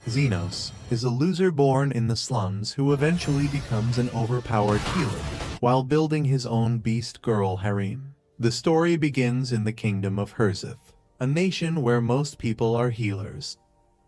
Xenos is a loser born in the slums who eventually becomes an overpowered healer while building his own beast girl harem. The story begins in the kingdom of Herzith, a nation where most people are healers.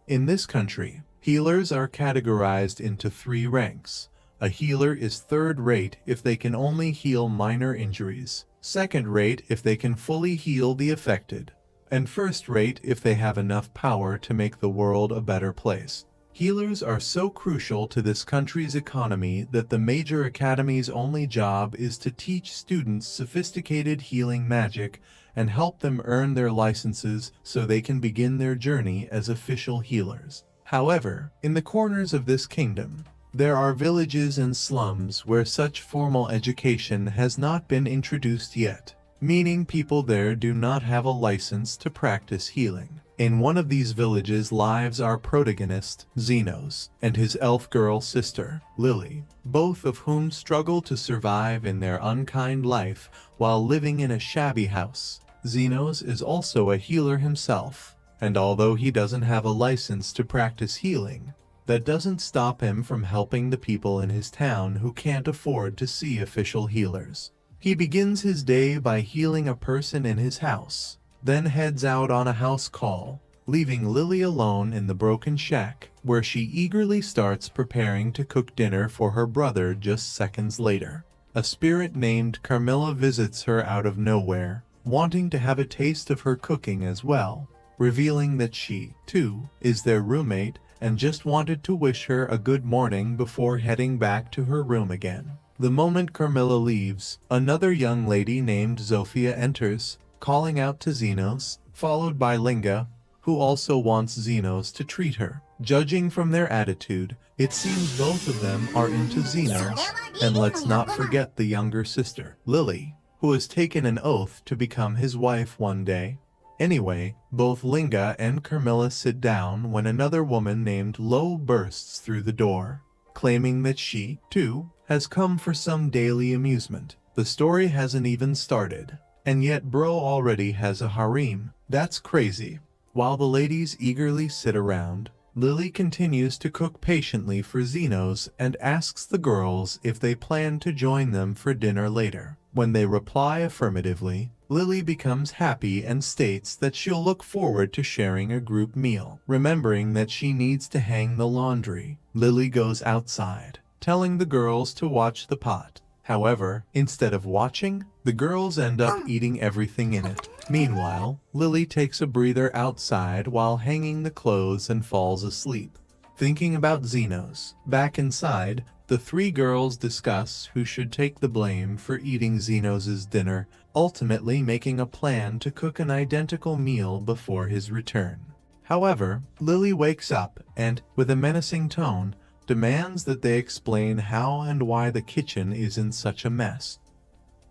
In this country, healers are categorized into 3 ranks. A healer is third-rate if they can only heal minor injuries, second-rate if they can fully heal the affected, and first-rate if they have enough power to make the world a better place. Healers are so crucial to this country's economy that the major academy's only job is to teach students sophisticated healing magic and help them earn their licenses so they can begin their journey as official healers. However, in the corners of this kingdom, there are villages and slums where such formal education has not been introduced yet, meaning people there do not have a license to practice healing. In one of these villages lives our protagonist, Xenos, and his elf girl sister, Lily, both of whom struggle to survive in their unkind life while living in a shabby house. Xenos is also a healer himself, and although he doesn't have a license to practice healing, that doesn't stop him from helping the people in his town who can't afford to see official healers. He begins his day by healing a person in his house, then heads out on a house call, leaving Lily alone in the broken shack, where she eagerly starts preparing to cook dinner for her brother just seconds later. A spirit named Carmilla visits her out of nowhere, wanting to have a taste of her cooking as well, revealing that she, too, is their roommate and just wanted to wish her a good morning before heading back to her room again. The moment Carmilla leaves, another young lady named Zofia enters, calling out to Xenos, followed by Linga, who also wants Xenos to treat her. Judging from their attitude, it seems both of them are into Xenos, and let's not forget the younger sister, Lily, who has taken an oath to become his wife one day. Anyway, both Linga and Carmilla sit down when another woman named Lo bursts through the door, claiming that she, too, has come for some daily amusement. The story hasn't even started, and yet bro already has a harem. That's crazy. While the ladies eagerly sit around, Lily continues to cook patiently for Xenos and asks the girls if they plan to join them for dinner later. When they reply affirmatively, Lily becomes happy and states that she'll look forward to sharing a group meal. Remembering that she needs to hang the laundry, Lily goes outside, telling the girls to watch the pot. However, instead of watching, the girls end up eating everything in it. Meanwhile, Lily takes a breather outside while hanging the clothes and falls asleep. Thinking about Xenos, back inside, the 3 girls discuss who should take the blame for eating Xenos' dinner, ultimately making a plan to cook an identical meal before his return. However, Lily wakes up and, with a menacing tone, demands that they explain how and why the kitchen is in such a mess.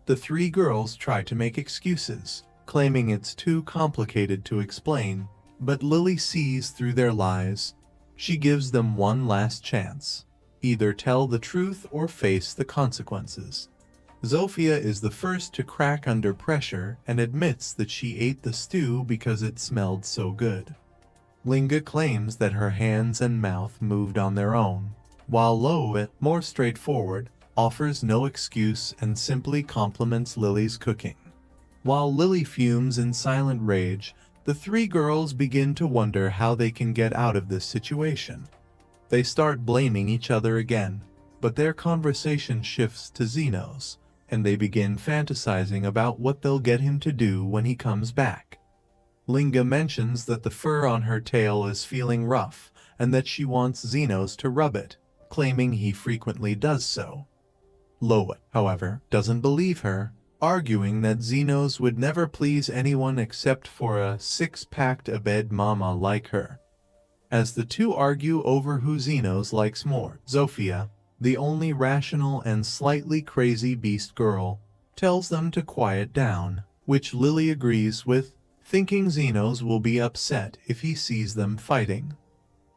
The 3 girls try to make excuses, claiming it's too complicated to explain, but Lily sees through their lies. She gives them one last chance. Either tell the truth or face the consequences. Zofia is the first to crack under pressure and admits that she ate the stew because it smelled so good. Linga claims that her hands and mouth moved on their own, while Lo, more straightforward, offers no excuse and simply compliments Lily's cooking. While Lily fumes in silent rage, the 3 girls begin to wonder how they can get out of this situation. They start blaming each other again, but their conversation shifts to Xenos, and they begin fantasizing about what they'll get him to do when he comes back. Linga mentions that the fur on her tail is feeling rough, and that she wants Xenos to rub it, claiming he frequently does so. Lo, however, doesn't believe her, arguing that Xenos would never please anyone except for a 6-packed abed mama like her. As the 2 argue over who Xenos likes more, Zofia, the only rational and slightly crazy beast girl, tells them to quiet down, which Lily agrees with, thinking Xenos will be upset if he sees them fighting.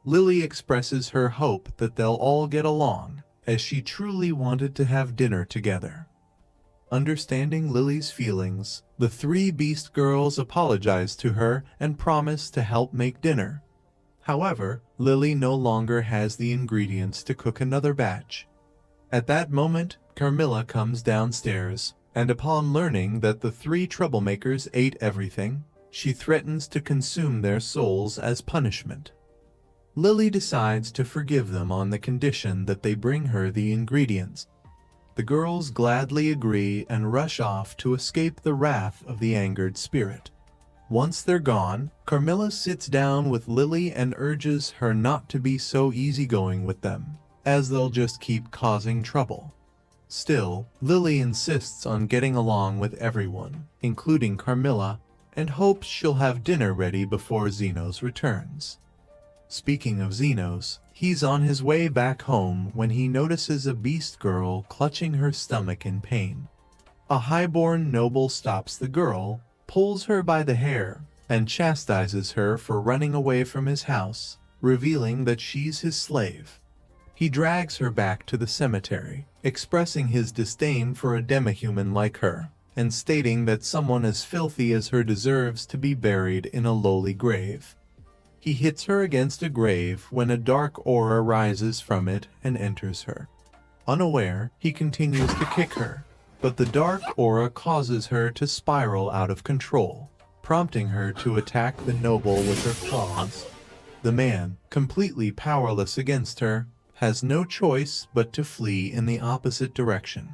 Lily expresses her hope that they'll all get along, as she truly wanted to have dinner together. Understanding Lily's feelings, the 3 beast girls apologize to her and promise to help make dinner. However, Lily no longer has the ingredients to cook another batch. At that moment, Carmilla comes downstairs, and upon learning that the three troublemakers ate everything, she threatens to consume their souls as punishment. Lily decides to forgive them on the condition that they bring her the ingredients. The girls gladly agree and rush off to escape the wrath of the angered spirit. Once they're gone, Carmilla sits down with Lily and urges her not to be so easygoing with them, as they'll just keep causing trouble. Still, Lily insists on getting along with everyone, including Carmilla, and hopes she'll have dinner ready before Zenos returns. Speaking of Zenos, he's on his way back home when he notices a beast girl clutching her stomach in pain. A highborn noble stops the girl, pulls her by the hair, and chastises her for running away from his house, revealing that she's his slave. He drags her back to the cemetery, expressing his disdain for a demihuman like her, and stating that someone as filthy as her deserves to be buried in a lowly grave. He hits her against a grave when a dark aura rises from it and enters her. Unaware, he continues to kick her, but the dark aura causes her to spiral out of control, prompting her to attack the noble with her claws. The man, completely powerless against her, has no choice but to flee in the opposite direction.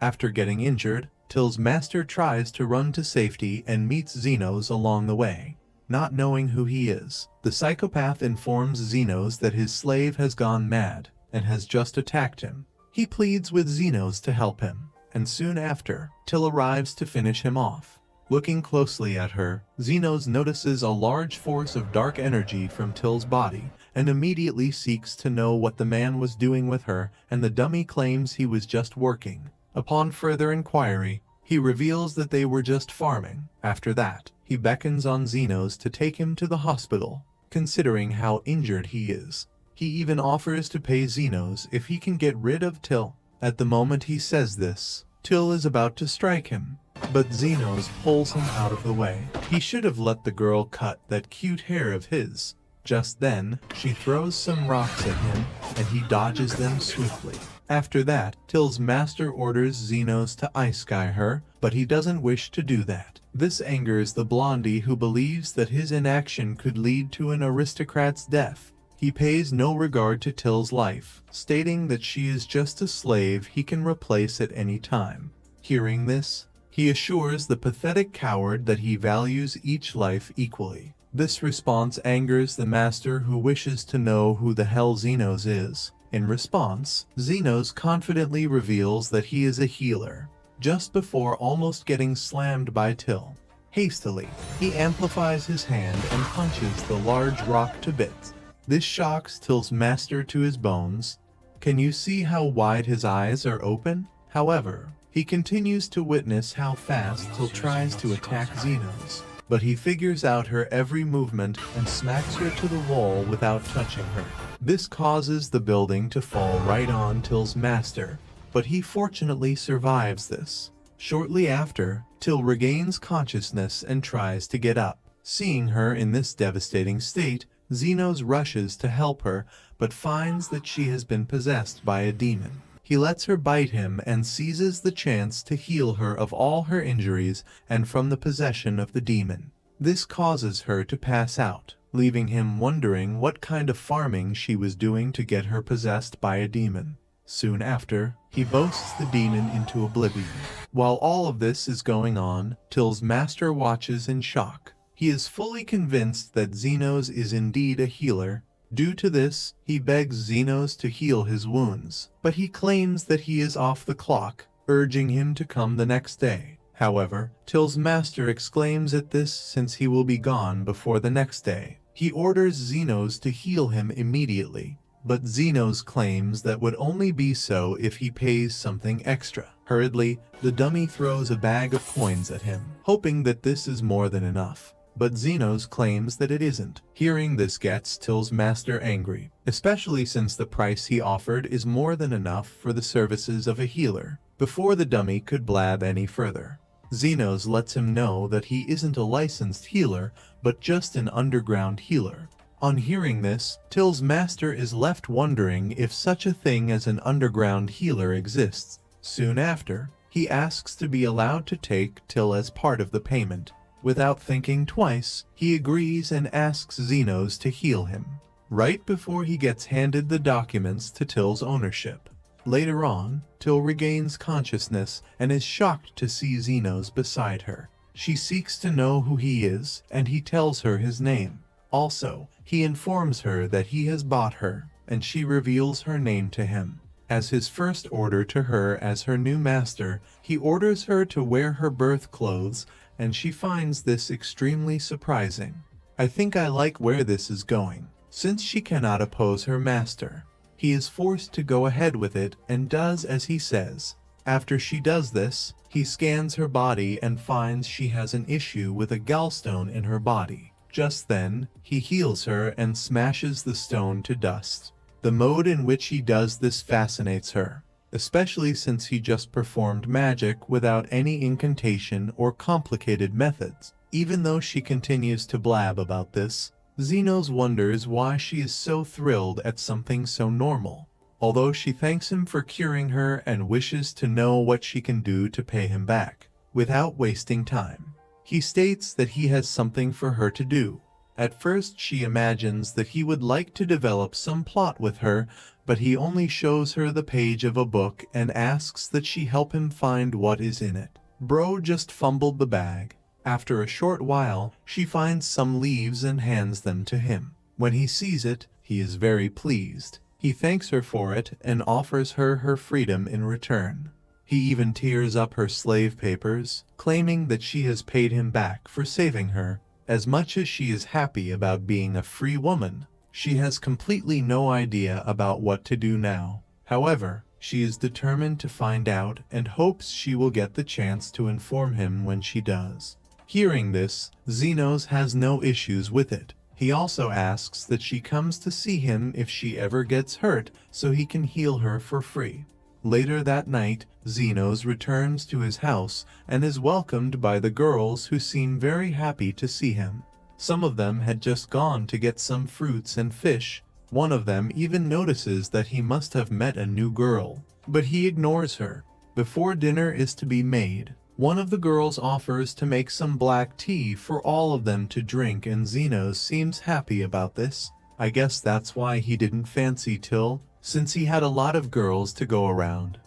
After getting injured, Till's master tries to run to safety and meets Zenos along the way. Not knowing who he is, the psychopath informs Zenos that his slave has gone mad and has just attacked him. He pleads with Zenos to help him, and soon after, Till arrives to finish him off. Looking closely at her, Zenos notices a large force of dark energy from Till's body and immediately seeks to know what the man was doing with her, and the dummy claims he was just working. Upon further inquiry, he reveals that they were just farming. After that, he beckons on Zenos to take him to the hospital, considering how injured he is. He even offers to pay Zenos if he can get rid of Till. At the moment he says this, Till is about to strike him, but Zenos pulls him out of the way. He should have let the girl cut that cute hair of his. Just then, she throws some rocks at him, and he dodges them swiftly. After that, Till's master orders Zenos to Isekai her, but he doesn't wish to do that. This angers the blondie, who believes that his inaction could lead to an aristocrat's death. He pays no regard to Till's life, stating that she is just a slave he can replace at any time. Hearing this, he assures the pathetic coward that he values each life equally. This response angers the master, who wishes to know who the hell Zenos is. In response, Zenos confidently reveals that he is a healer, just before almost getting slammed by Till. Hastily, he amplifies his hand and punches the large rock to bits. This shocks Till's master to his bones. Can you see how wide his eyes are open? However, he continues to witness how fast Till tries to attack Zenos, but he figures out her every movement and smacks her to the wall without touching her. This causes the building to fall right on Till's master, but he fortunately survives this. Shortly after, Till regains consciousness and tries to get up. Seeing her in this devastating state, Zenos rushes to help her, but finds that she has been possessed by a demon. He lets her bite him and seizes the chance to heal her of all her injuries and from the possession of the demon. This causes her to pass out, leaving him wondering what kind of farming she was doing to get her possessed by a demon. Soon after, he boasts the demon into oblivion. While all of this is going on, Till's master watches in shock. He is fully convinced that Zenos is indeed a healer. Due to this, he begs Zenos to heal his wounds, but he claims that he is off the clock, urging him to come the next day. However, Till's master exclaims at this, since he will be gone before the next day. He orders Zenos to heal him immediately, but Zenos claims that would only be so if he pays something extra. Hurriedly, the dummy throws a bag of coins at him, hoping that this is more than enough. But Zenos claims that it isn't. Hearing this gets Till's master angry, especially since the price he offered is more than enough for the services of a healer. Before the dummy could blab any further, Zenos lets him know that he isn't a licensed healer, but just an underground healer. On hearing this, Till's master is left wondering if such a thing as an underground healer exists. Soon after, he asks to be allowed to take Till as part of the payment. Without thinking twice, he agrees and asks Xenos to heal him, right before he gets handed the documents to Till's ownership. Later on, Till regains consciousness and is shocked to see Xenos beside her. She seeks to know who he is, and he tells her his name. Also, he informs her that he has bought her, and she reveals her name to him. As his first order to her as her new master, he orders her to wear her birth clothes, and she finds this extremely surprising. I think I like where this is going. Since she cannot oppose her master, he is forced to go ahead with it and does as he says. After she does this, he scans her body and finds she has an issue with a gallstone in her body. Just then, he heals her and smashes the stone to dust. The mode in which he does this fascinates her, especially since he just performed magic without any incantation or complicated methods. Even though she continues to blab about this, Xenos wonders why she is so thrilled at something so normal. Although she thanks him for curing her and wishes to know what she can do to pay him back, without wasting time. He states that he has something for her to do. At first she imagines that he would like to develop some plot with her, but he only shows her the page of a book and asks that she help him find what is in it. Bro just fumbled the bag. After a short while, she finds some leaves and hands them to him. When he sees it, he is very pleased. He thanks her for it and offers her her freedom in return. He even tears up her slave papers, claiming that she has paid him back for saving her. As much as she is happy about being a free woman, she has completely no idea about what to do now. However, she is determined to find out and hopes she will get the chance to inform him when she does. Hearing this, Xenos has no issues with it. He also asks that she comes to see him if she ever gets hurt so he can heal her for free. Later that night, Xenos returns to his house and is welcomed by the girls who seem very happy to see him. Some of them had just gone to get some fruits and fish. One of them even notices that he must have met a new girl, but he ignores her. Before dinner is to be made, one of the girls offers to make some black tea for all of them to drink, and Xenos seems happy about this. I guess that's why he didn't fancy Till, since he had a lot of girls to go around.